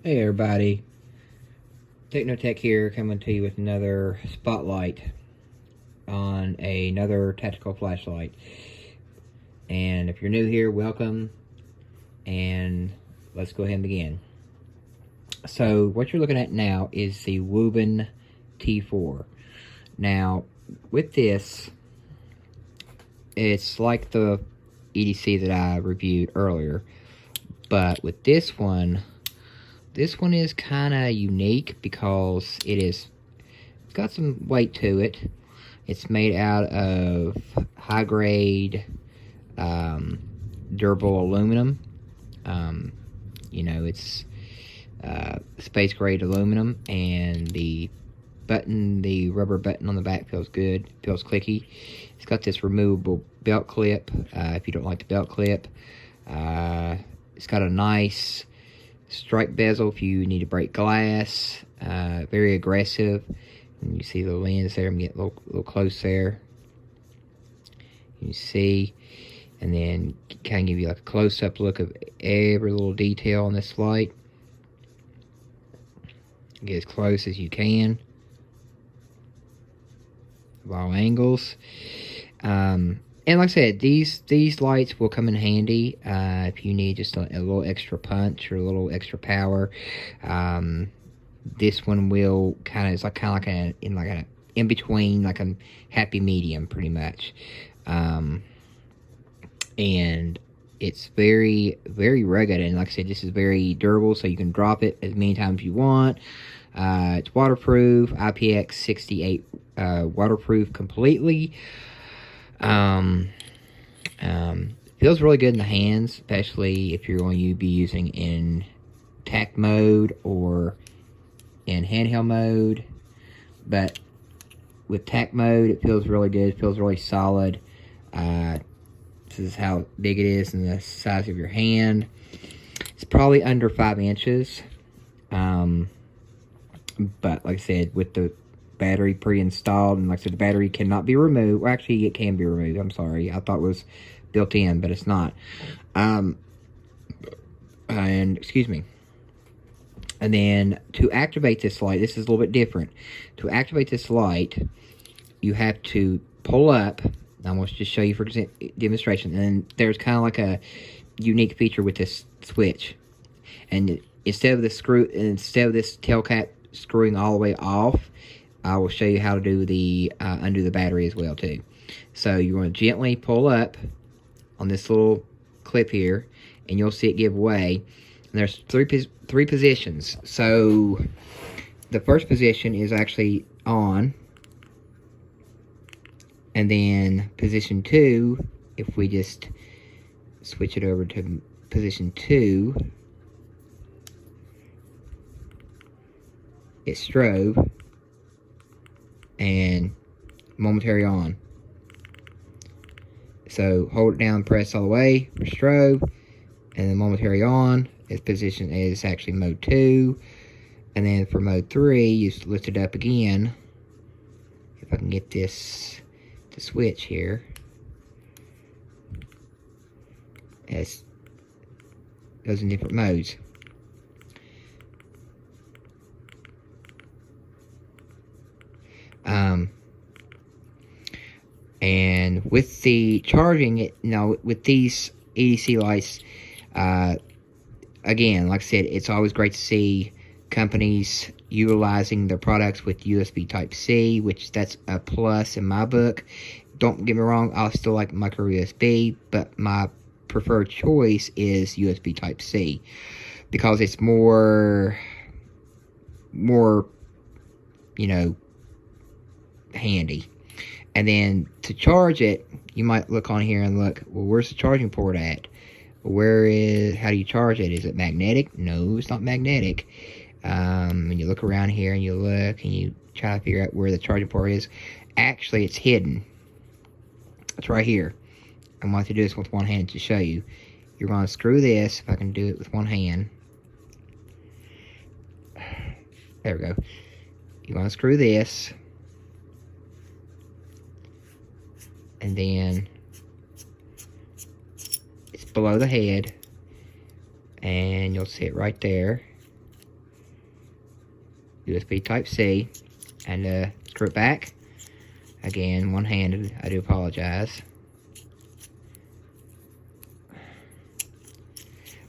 Hey everybody, Technotech here, coming to you with another spotlight on another tactical flashlight. And if you're new here, welcome, and let's go ahead and begin. So what you're looking at now is the Wuben T4. Now, with this, it's like the EDC that I reviewed earlier, but with this one is kind of unique because it's got some weight to it. It's made out of high grade durable aluminum. It's space grade aluminum, and the rubber button on the back feels good, feels clicky. It's got this removable belt clip if you don't like the belt clip. It's got a nice strike bezel if you need to break glass. Very aggressive. And you see the lens there. I'm getting a little close there. You see, and then kind of give you like a close-up look of every little detail on this light. Get as close as you can of all angles. And like I said, these lights will come in handy if you need just a little extra punch or a little extra power. This one will it's like an in between, like a happy medium, pretty much. And it's very, very rugged, and like I said, this is very durable, so you can drop it as many times as you want. It's waterproof, IPX68 waterproof completely. Feels really good in the hands, especially if you're going to be using in tack mode or in handheld mode. But with tack mode, it feels really good. It feels really solid. This is how big it is and the size of your hand. It's probably under 5 inches. But like I said, with the battery pre-installed, and like I said, the battery cannot be removed. Well, actually, it can be removed. I'm sorry. I thought it was built in, but it's not. And excuse me. And then to activate this light, this is a little bit different. To activate this light, you have to pull up. I'm going to just show you for demonstration. And there's kind of like a unique feature with this switch. And instead of this tail cap screwing all the way off, I will show you how to do the undo the battery as well too. So you're going to gently pull up on this little clip here, and you'll see it give way. And there's three positions. So the first position is actually on, and then position 2, if we just switch it over to position 2, it's strobe and momentary on. So hold it down, press all the way for strobe, and then momentary on is position is actually mode 2. And then for mode 3, you lift it up again. If I can get this to switch here, it goes in different modes. And with the charging, with these EDC lights, again, like I said, it's always great to see companies utilizing their products with USB Type-C, which that's a plus in my book. Don't get me wrong, I still like micro USB, but my preferred choice is USB Type-C because it's more handy. And then to charge it, you might look on here and look, well, where's the charging port at? How do you charge it? Is it magnetic? No, it's not magnetic. And you look around here and you look and you try to figure out where the charging port is. Actually, it's hidden. It's right here. I'm going to do this with one hand to show you. You're going to screw this, if I can do it with one hand. There we go. You're going to screw this. And then it's below the head, and you'll see it right there. USB Type-C, and screw it back. Again, one-handed, I do apologize.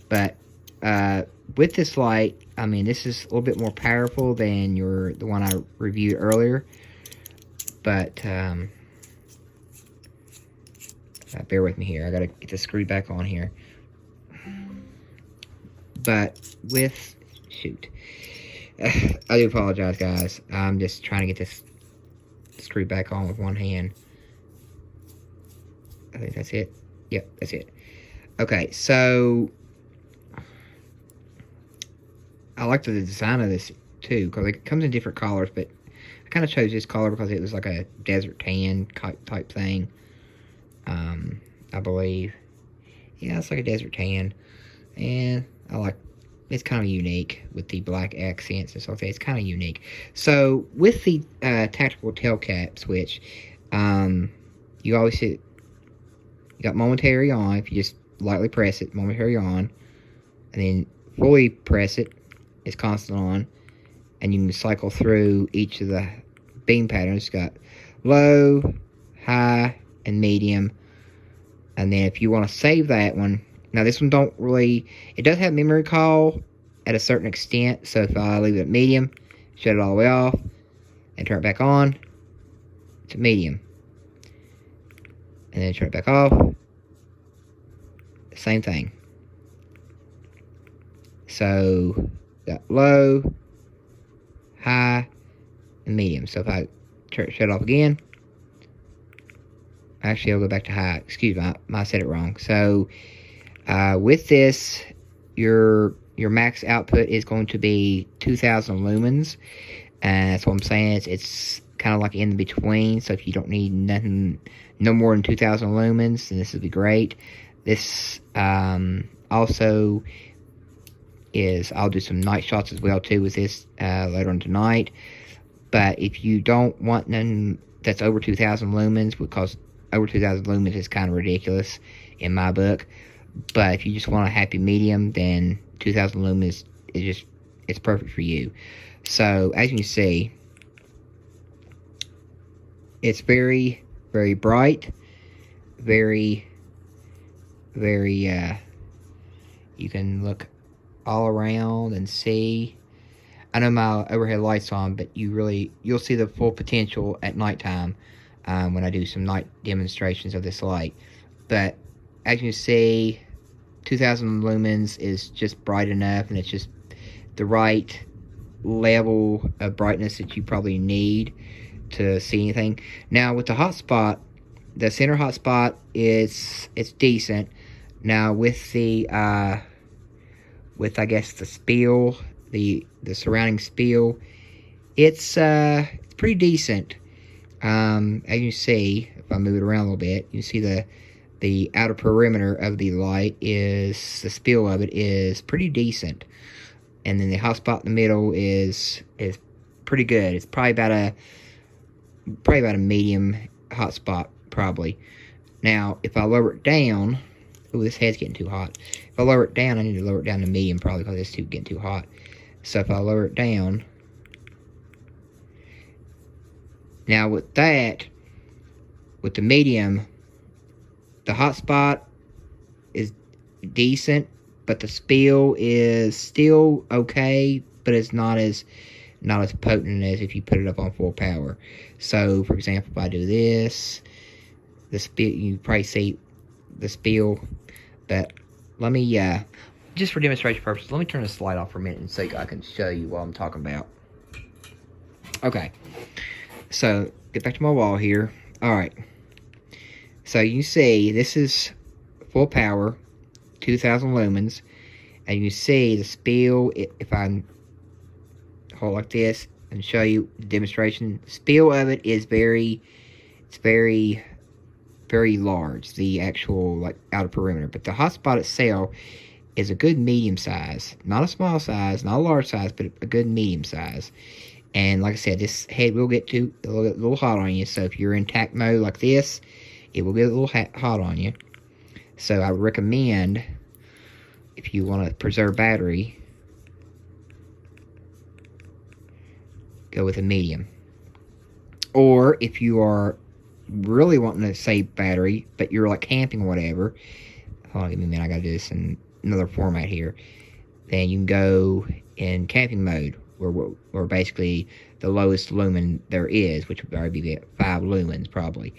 But with this light, I mean, this is a little bit more powerful than the one I reviewed earlier. But bear with me here. I gotta get this screwed back on here. But with I do apologize, guys. I'm just trying to get this screwed back on with one hand. I think that's it. Yep, that's it. Okay, so I like the design of this too, because it comes in different colors, but I kind of chose this color because it was like a desert tan type thing. I believe. Yeah, it's like a desert tan. And I like, it's kind of unique with the black accents and stuff like that. It's kind of unique. So with the tactical tail cap switch, you always see, you got momentary on. If you just lightly press it, momentary on, and then fully press it, it's constant on, and you can cycle through each of the beam patterns. It's got low, high, and medium. And then if you want to save that one, now this one don't really, it does have memory call at a certain extent. So if I leave it at medium, shut it all the way off, and turn it back on to medium, and then turn it back off, same thing. So got low, high, and medium. So if I shut it off again, actually I'll go back to high. Excuse me, I said it wrong. So with this, your max output is going to be 2,000 lumens, and that's what I'm saying. It's kind of like in between. So if you don't need nothing, no more than 2,000 lumens, then this would be great. This also is, I'll do some night shots as well too with this later on tonight. But if you don't want none that's over 2,000 lumens, because over 2,000 lumens is kind of ridiculous in my book. But if you just want a happy medium, then 2,000 lumens is just, it's perfect for you. So as you can see, it's very, very bright, very, very, you can look all around and see. I know my overhead light's on, but you'll see the full potential at nighttime when I do some night demonstrations of this light. But as you can see, 2,000 lumens is just bright enough, and it's just the right level of brightness that you probably need to see anything. Now with the hotspot, the center hotspot it's decent. Now with the with I guess the spill, the surrounding spill, it's pretty decent. As you see, if I move it around a little bit, you see the outer perimeter of the light is, the spill of it is pretty decent. And then the hotspot in the middle is pretty good. It's probably about a medium hotspot, probably. Now, if I lower it down, ooh, this head's getting too hot. If I lower it down, I need to lower it down to medium, probably, because it's getting too hot. So if I lower it down, now with that, with the medium, the hotspot is decent, but the spill is still okay, but it's not as potent as if you put it up on full power. So, for example, if I do this, the spill, you probably see the spill. But let me, just for demonstration purposes, let me turn this light off for a minute and so I can show you what I'm talking about. Okay, so get back to my wall here. All right. So you see, this is full power, 2,000 lumens, and you see the spill. If I hold like this and show you the demonstration, the spill of it is very large, the actual like outer perimeter. But the hotspot itself is a good medium size, not a small size, not a large size, but a good medium size. And like I said, this head will get a little hot on you. So if you're in tack mode like this, it will get a little hot on you. So I would recommend, if you want to preserve battery, go with a medium. Or if you are really wanting to save battery, but you're like camping or whatever, hold on, give me a minute, I gotta do this in another format here. Then you can go in camping mode, where basically the lowest lumen there is, which would already be 5 lumens probably.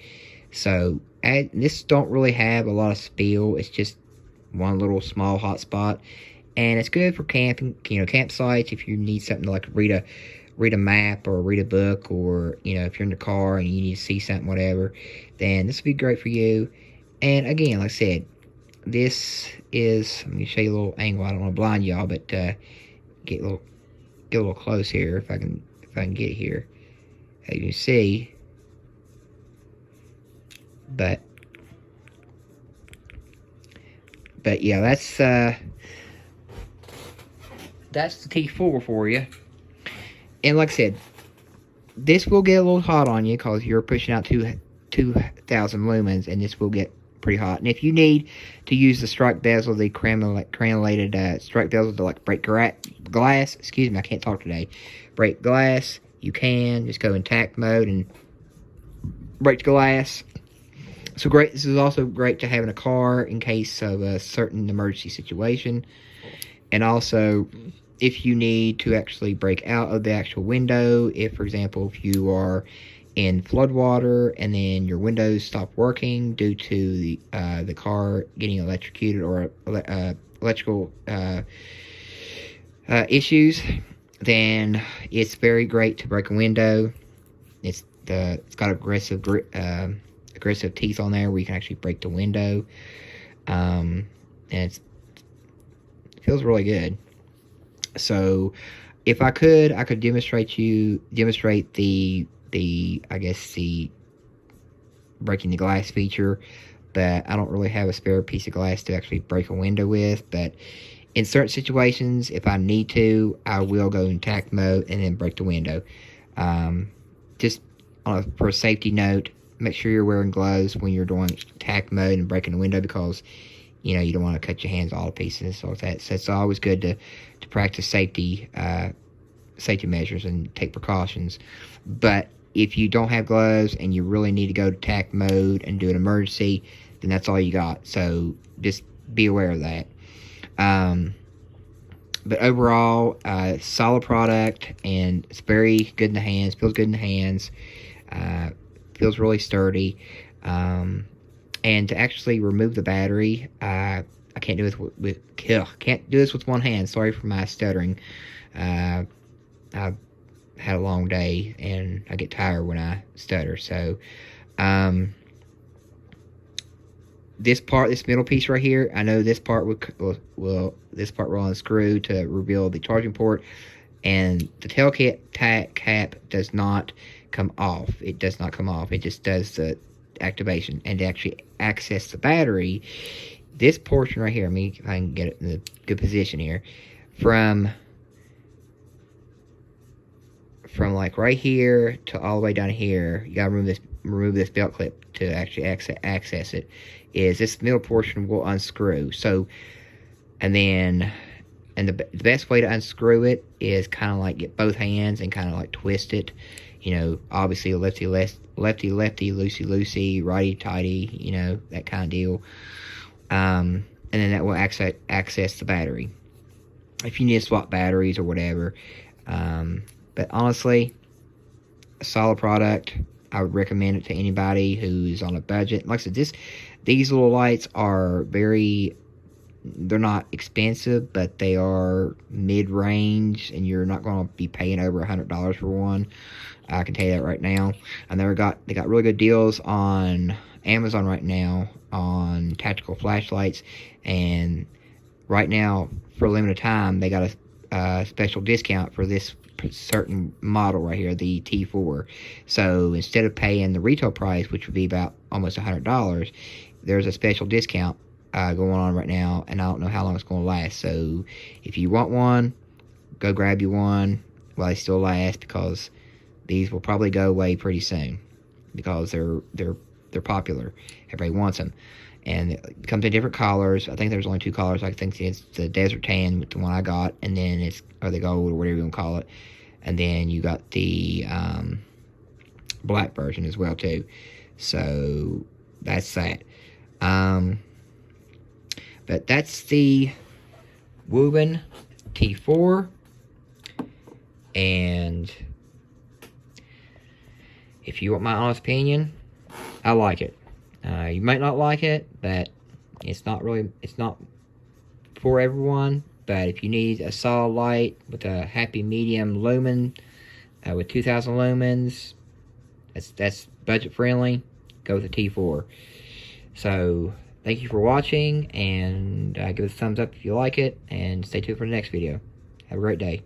So this don't really have a lot of spill. It's just one little small hotspot, and it's good for camping, campsites. If you need something to like read a map or read a book, or if you're in the car and you need to see something, whatever, then this would be great for you. And again, like I said, this is, let me show you a little angle. I don't want to blind y'all, but get a little close here if I can get here. As you can see, but yeah, that's the T4 for you. And like I said, this will get a little hot on you because you're pushing out 2,000 lumens, and this will get pretty hot. And if you need to use the strike bezel, the crenulated strike bezel to like break glass, excuse me, I can't talk today, break glass, you can just go in tack mode and break the glass. So great. This is also great to have in a car in case of a certain emergency situation. And also, if you need to actually break out of the actual window, if, for example, if you are in floodwater and then your windows stop working due to the car getting electrocuted or electrical issues, then it's very great to break a window. It's got aggressive teeth on there where you can actually break the window, and it feels really good. So if I could demonstrate the breaking the glass feature, but I don't really have a spare piece of glass to actually break a window with. But in certain situations, if I need to, I will go in tack mode and then break the window. Just for a safety note, make sure you're wearing gloves when you're doing tack mode and breaking the window, because you don't want to cut your hands all to pieces. So it's always good to practice safety measures and take precautions. But if you don't have gloves and you really need to go to tack mode and do an emergency, then that's all you got. So just be aware of that. But overall, solid product, and it's very good in the hands. Feels good in the hands. Feels really sturdy. And to actually remove the battery, I can't do this can't do this with one hand. Sorry for my stuttering. I've had a long day and I get tired when I stutter. So, this middle piece right here, I know this part will unscrew to reveal the charging port, and the tail cap does not come off. It does not come off. It just does the activation. And to actually access the battery, this portion right here, if I can get it in a good position here, from like right here to all the way down here, you gotta remove this belt clip to actually access it. Is this middle portion will unscrew. So, and the best way to unscrew it is kind of like get both hands and kind of like twist it. Obviously lefty, loosey, righty, tighty, that kind of deal. And then that will access the battery if you need to swap batteries or whatever. But honestly, a solid product. I would recommend it to anybody who's on a budget. Like I said, these little lights are they're not expensive, but they are mid-range, and you're not going to be paying over $100 for one. I can tell you that right now. And they got really good deals on Amazon right now on tactical flashlights, and right now for a limited time they got a special discount for this certain model right here, the T4. So instead of paying the retail price, which would be about almost $100, there's a special discount going on right now, and I don't know how long it's going to last. So if you want one, go grab you one while they still last, because these will probably go away pretty soon, because they're popular. Everybody wants them, and it comes in different colors. I think there's only 2 colors. I think it's the desert tan, the one I got, and then or the gold, or whatever you want to call it. And then you got the black version as well too. So that's that. But that's the Wuben T4. And if you want my honest opinion, I like it. You might not like it, but it's not for everyone. But if you need a solid light with a happy medium lumen, with 2,000 lumens, that's budget friendly, go with the T4. So thank you for watching, and give it a thumbs up if you like it, and stay tuned for the next video. Have a great day.